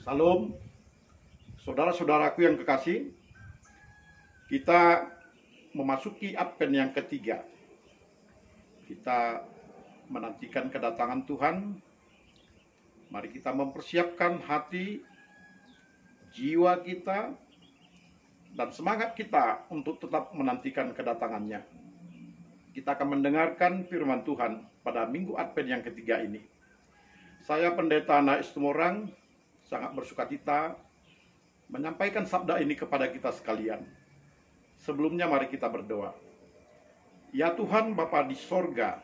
Salam, saudara-saudaraku yang kekasih. Kita memasuki Advent yang ketiga. Kita menantikan kedatangan Tuhan. Mari kita mempersiapkan hati, jiwa kita, dan semangat kita untuk tetap menantikan kedatangannya. Kita akan mendengarkan firman Tuhan pada minggu Advent yang ketiga ini. Saya Pendeta Nais Tumorang sangat bersukacita menyampaikan sabda ini kepada kita sekalian. Sebelumnya mari kita berdoa. Ya Tuhan Bapa di sorga,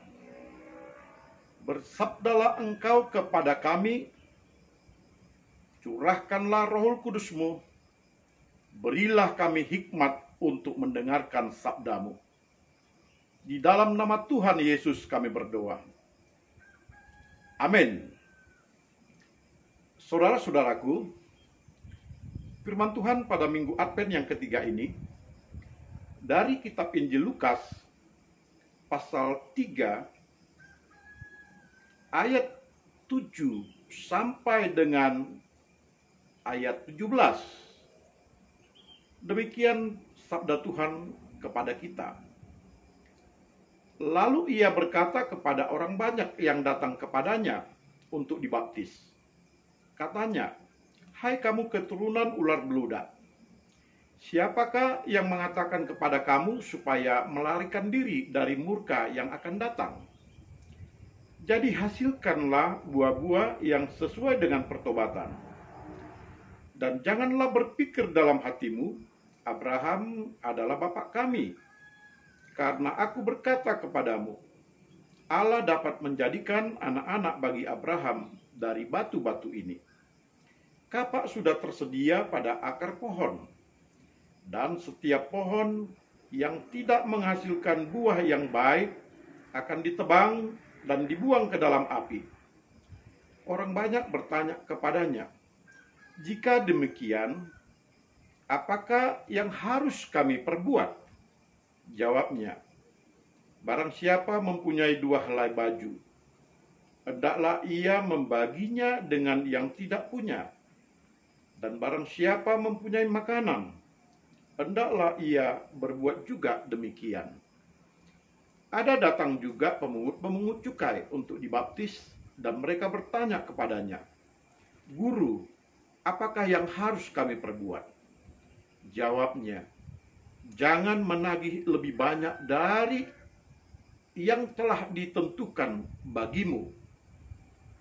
bersabdalah Engkau kepada kami, curahkanlah Roh Kudus-Mu, berilah kami hikmat untuk mendengarkan sabda-Mu. Di dalam nama Tuhan Yesus kami berdoa. Amin. Saudara-saudaraku, firman Tuhan pada minggu Advent yang ketiga ini dari kitab Injil Lukas pasal 3 ayat 7 sampai dengan ayat 17. Demikian sabda Tuhan kepada kita. Lalu ia berkata kepada orang banyak yang datang kepadanya untuk dibaptis. Katanya, "Hai kamu keturunan ular beludak, siapakah yang mengatakan kepada kamu supaya melarikan diri dari murka yang akan datang? Jadi hasilkanlah buah-buah yang sesuai dengan pertobatan. Dan janganlah berpikir dalam hatimu, Abraham adalah bapa kami. Karena aku berkata kepadamu, Allah dapat menjadikan anak-anak bagi Abraham dari batu-batu ini. Kapak sudah tersedia pada akar pohon, dan setiap pohon yang tidak menghasilkan buah yang baik akan ditebang dan dibuang ke dalam api." Orang banyak bertanya kepadanya, "Jika demikian, apakah yang harus kami perbuat?" Jawabnya, "Barang siapa mempunyai 2 helai baju, hendaklah ia membaginya dengan yang tidak punya. Dan barang siapa mempunyai makanan, hendaklah ia berbuat juga demikian." Ada datang juga pemungut cukai untuk dibaptis, dan mereka bertanya kepadanya, "Guru, apakah yang harus kami perbuat?" Jawabnya, "Jangan menagih lebih banyak dari yang telah ditentukan bagimu."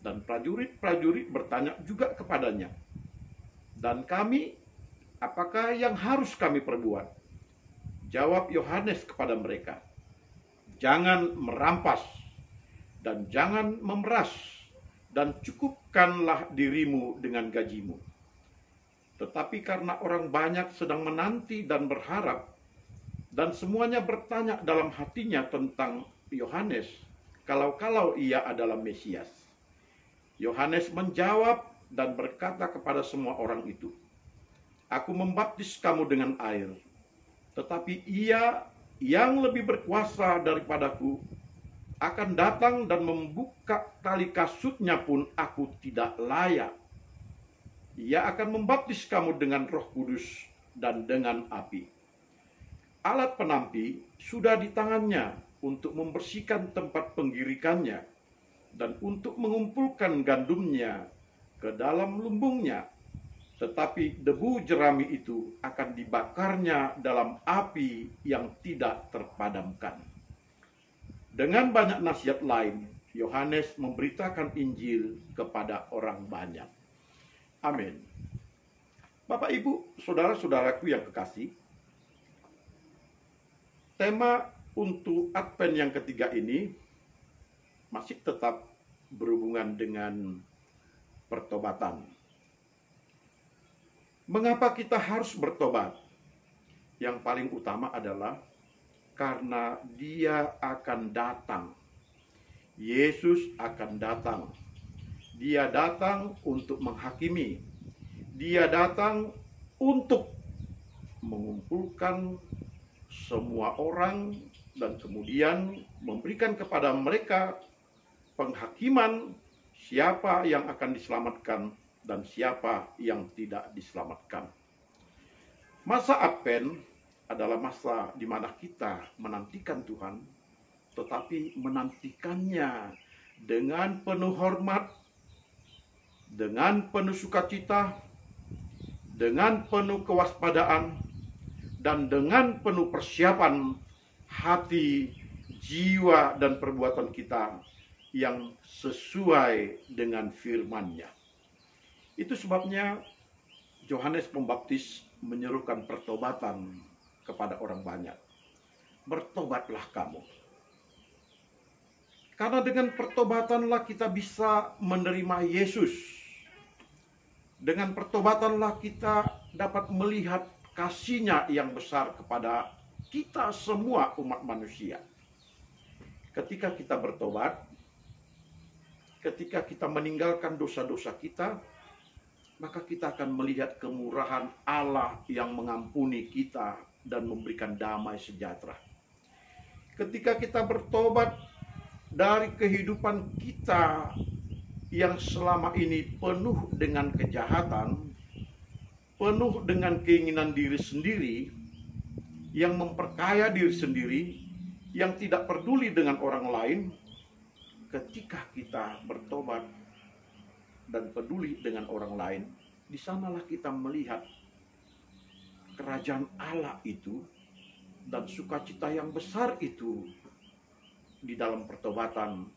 Dan prajurit-prajurit bertanya juga kepadanya, "Dan kami, apakah yang harus kami perbuat?" Jawab Yohanes kepada mereka, "Jangan merampas, dan jangan memeras, dan cukupkanlah dirimu dengan gajimu." Tetapi karena orang banyak sedang menanti dan berharap, dan semuanya bertanya dalam hatinya tentang Yohanes, kalau-kalau ia adalah Mesias, Yohanes menjawab dan berkata kepada semua orang itu, "Aku membaptis kamu dengan air, tetapi Ia yang lebih berkuasa daripadaku akan datang dan membuka tali kasutnya pun aku tidak layak. Ia akan membaptis kamu dengan Roh Kudus dan dengan api. Alat penampi sudah di tangannya untuk membersihkan tempat penggirikannya dan untuk mengumpulkan gandumnya ke dalam lumbungnya, tetapi debu jerami itu akan dibakarnya dalam api yang tidak terpadamkan." Dengan banyak nasihat lain, Yohanes memberitakan Injil kepada orang banyak. Amin. Bapak, Ibu, saudara-saudaraku yang kekasih, tema untuk Advent yang ketiga ini masih tetap berhubungan dengan pertobatan. Mengapa kita harus bertobat? Yang paling utama adalah karena Dia akan datang. Yesus akan datang. Dia datang untuk menghakimi. Dia datang untuk mengumpulkan semua orang dan kemudian memberikan kepada mereka penghakiman siapa yang akan diselamatkan dan siapa yang tidak diselamatkan. Masa Advent adalah masa di mana kita menantikan Tuhan, tetapi menantikannya dengan penuh hormat, dengan penuh sukacita, dengan penuh kewaspadaan, dan dengan penuh persiapan hati, jiwa, dan perbuatan kita yang sesuai dengan firman-Nya. Itu sebabnya Yohanes Pembaptis menyerukan pertobatan kepada orang banyak. Bertobatlah kamu. Karena dengan pertobatanlah kita bisa menerima Yesus. Dengan pertobatanlah kita dapat melihat kasih-Nya yang besar kepada kita semua umat manusia. Ketika kita bertobat, ketika kita meninggalkan dosa-dosa kita, maka kita akan melihat kemurahan Allah yang mengampuni kita dan memberikan damai sejahtera. Ketika kita bertobat dari kehidupan kita yang selama ini penuh dengan kejahatan, penuh dengan keinginan diri sendiri, yang memperkaya diri sendiri, yang tidak peduli dengan orang lain, ketika kita bertobat dan peduli dengan orang lain, di sanalah kita melihat kerajaan Allah itu dan sukacita yang besar itu di dalam pertobatan,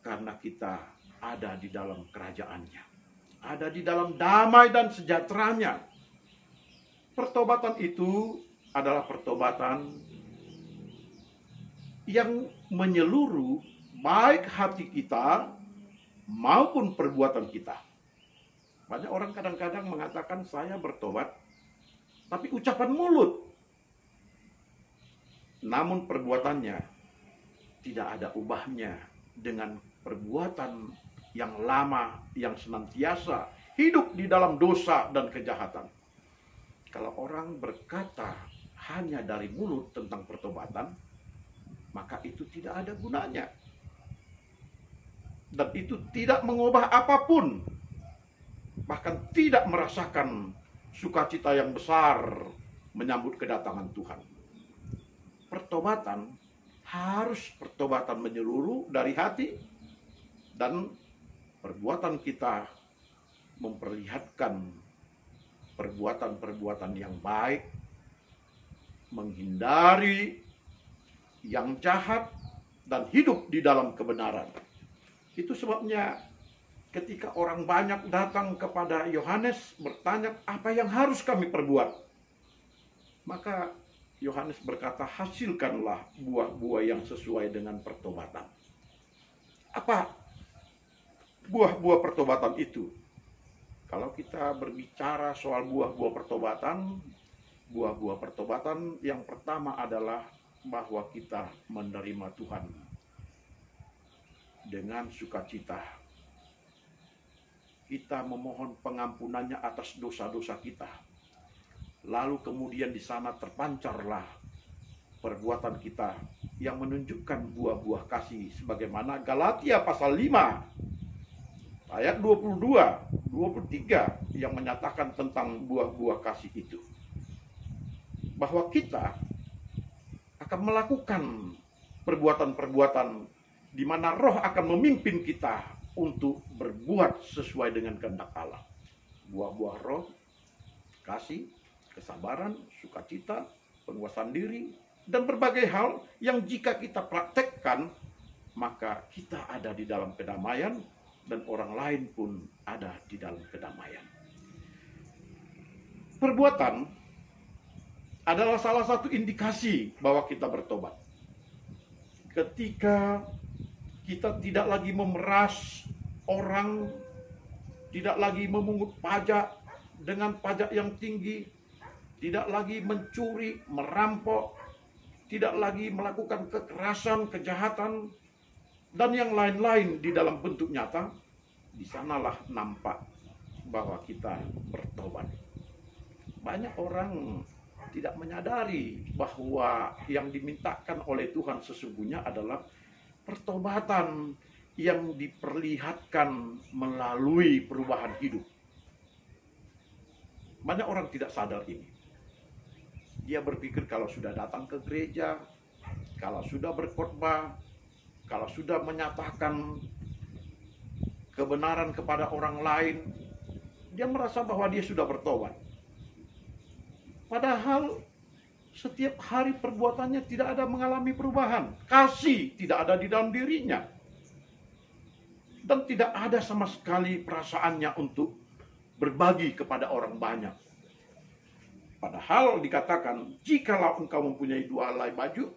karena kita ada di dalam kerajaan-Nya, ada di dalam damai dan sejahteranya. Pertobatan itu adalah pertobatan yang menyeluruh baik hati kita maupun perbuatan kita. Banyak orang kadang-kadang mengatakan saya bertobat, tapi ucapan mulut, namun perbuatannya tidak ada ubahnya dengan perbuatan yang lama, yang senantiasa hidup di dalam dosa dan kejahatan. Kalau orang berkata hanya dari mulut tentang pertobatan, maka itu tidak ada gunanya. Dan itu tidak mengubah apapun, bahkan tidak merasakan sukacita yang besar menyambut kedatangan Tuhan. Pertobatan harus pertobatan menyeluruh dari hati, dan perbuatan kita memperlihatkan perbuatan-perbuatan yang baik, menghindari yang jahat, dan hidup di dalam kebenaran. Itu sebabnya ketika orang banyak datang kepada Yohanes bertanya, apa yang harus kami perbuat? Maka Yohanes berkata, hasilkanlah buah-buah yang sesuai dengan pertobatan. Apa buah-buah pertobatan itu? Kalau kita berbicara soal buah-buah pertobatan yang pertama adalah bahwa kita menerima Tuhan dengan sukacita. Kita memohon pengampunannya atas dosa-dosa kita. Lalu kemudian di sana terpancarlah perbuatan kita yang menunjukkan buah-buah kasih, sebagaimana Galatia pasal 5 ayat 22, 23 yang menyatakan tentang buah-buah kasih itu. Bahwa kita akan melakukan perbuatan-perbuatan di mana Roh akan memimpin kita untuk berbuat sesuai dengan kehendak Allah. Buah-buah Roh, kasih, kesabaran, sukacita, penguasaan diri, dan berbagai hal yang jika kita praktekkan, maka kita ada di dalam kedamaian, dan orang lain pun ada di dalam kedamaian. Perbuatan adalah salah satu indikasi bahwa kita bertobat. Ketika kita tidak lagi memeras orang, tidak lagi memungut pajak dengan pajak yang tinggi, tidak lagi mencuri, merampok, tidak lagi melakukan kekerasan, kejahatan, dan yang lain-lain di dalam bentuk nyata, di sanalah nampak bahwa kita bertobat. Banyak orang tidak menyadari bahwa yang dimintakan oleh Tuhan sesungguhnya adalah pertobatan yang diperlihatkan melalui perubahan hidup. Banyak orang tidak sadar ini. Dia berpikir kalau sudah datang ke gereja, kalau sudah berkhotbah, kalau sudah menyatakan kebenaran kepada orang lain, dia merasa bahwa dia sudah bertobat. Padahal setiap hari perbuatannya tidak ada mengalami perubahan. Kasih tidak ada di dalam dirinya. Dan tidak ada sama sekali perasaannya untuk berbagi kepada orang banyak. Padahal dikatakan, jikalau engkau mempunyai 2 helai baju,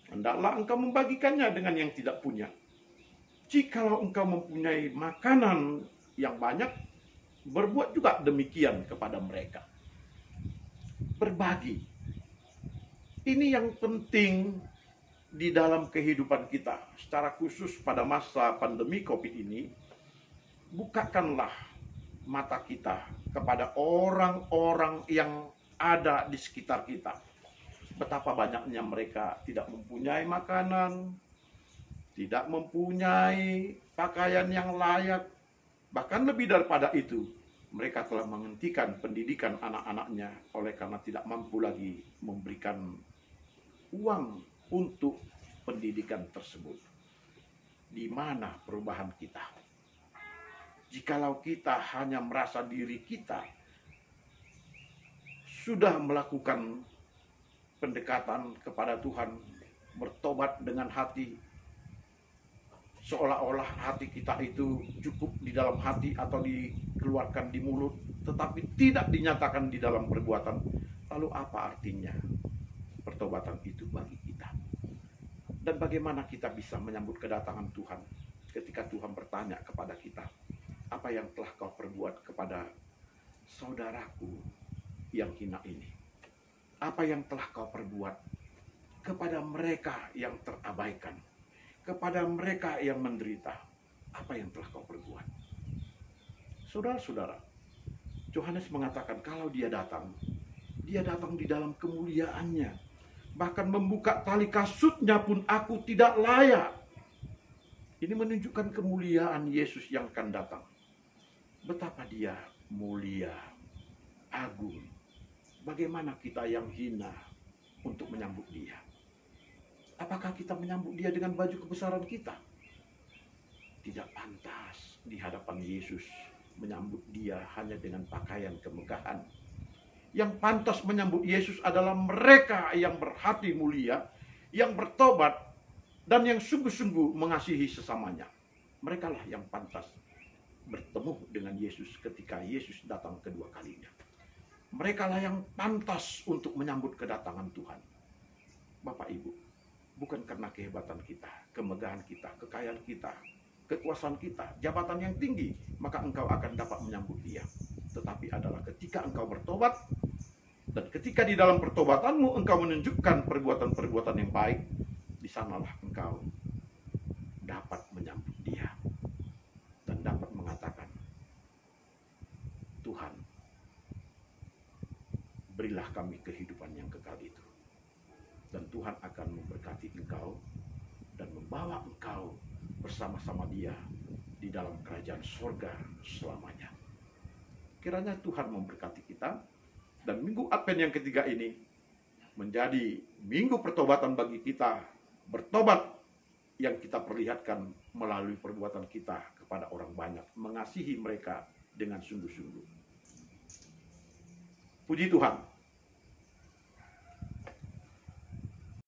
hendaklah engkau membagikannya dengan yang tidak punya. Jikalau engkau mempunyai makanan yang banyak, berbuat juga demikian kepada mereka. Berbagi. Ini yang penting di dalam kehidupan kita. Secara khusus pada masa pandemi COVID ini, bukakanlah mata kita kepada orang-orang yang ada di sekitar kita. Betapa banyaknya mereka tidak mempunyai makanan, tidak mempunyai pakaian yang layak. Bahkan lebih daripada itu, mereka telah menghentikan pendidikan anak-anaknya oleh karena tidak mampu lagi memberikan uang untuk pendidikan tersebut. Di mana perubahan kita? Jikalau kita hanya merasa diri kita sudah melakukan pendekatan kepada Tuhan, bertobat dengan hati, seolah-olah hati kita itu cukup di dalam hati atau dikeluarkan di mulut, tetapi tidak dinyatakan di dalam perbuatan. Lalu apa artinya pertobatan itu bagi kita? Dan bagaimana kita bisa menyambut kedatangan Tuhan ketika Tuhan bertanya kepada kita, apa yang telah kau perbuat kepada saudaraku yang hina ini? Apa yang telah kau perbuat kepada mereka yang terabaikan, kepada mereka yang menderita? Apa yang telah kau perbuat? Saudara-saudara, Yohanes mengatakan kalau dia datang di dalam kemuliaannya. Bahkan membuka tali kasutnya pun aku tidak layak. Ini menunjukkan kemuliaan Yesus yang akan datang. Betapa dia mulia, agung. Bagaimana kita yang hina untuk menyambut dia? Apakah kita menyambut dia dengan baju kebesaran kita? Tidak pantas di hadapan Yesus menyambut dia hanya dengan pakaian kemegahan. Yang pantas menyambut Yesus adalah mereka yang berhati mulia, yang bertobat, dan yang sungguh-sungguh mengasihi sesamanya. Merekalah yang pantas bertemu dengan Yesus ketika Yesus datang kedua kalinya. Merekalah yang pantas untuk menyambut kedatangan Tuhan. Bapak Ibu, bukan karena kehebatan kita, kemegahan kita, kekayaan kita, kekuasaan kita, jabatan yang tinggi, maka engkau akan dapat menyambut dia. Tetapi adalah ketika engkau bertobat, dan ketika di dalam pertobatanmu engkau menunjukkan perbuatan-perbuatan yang baik, di sanalah engkau dapat menyambut dia dan dapat mengatakan, Tuhan, berilah kami kehidupan yang kekal itu. Dan Tuhan akan memberkati engkau dan membawa engkau bersama-sama dia di dalam kerajaan surga selamanya. Kiranya Tuhan memberkati kita, dan minggu Advent yang ketiga ini menjadi minggu pertobatan bagi kita. Bertobat yang kita perlihatkan melalui perbuatan kita kepada orang banyak, mengasihi mereka dengan sungguh-sungguh. Puji Tuhan.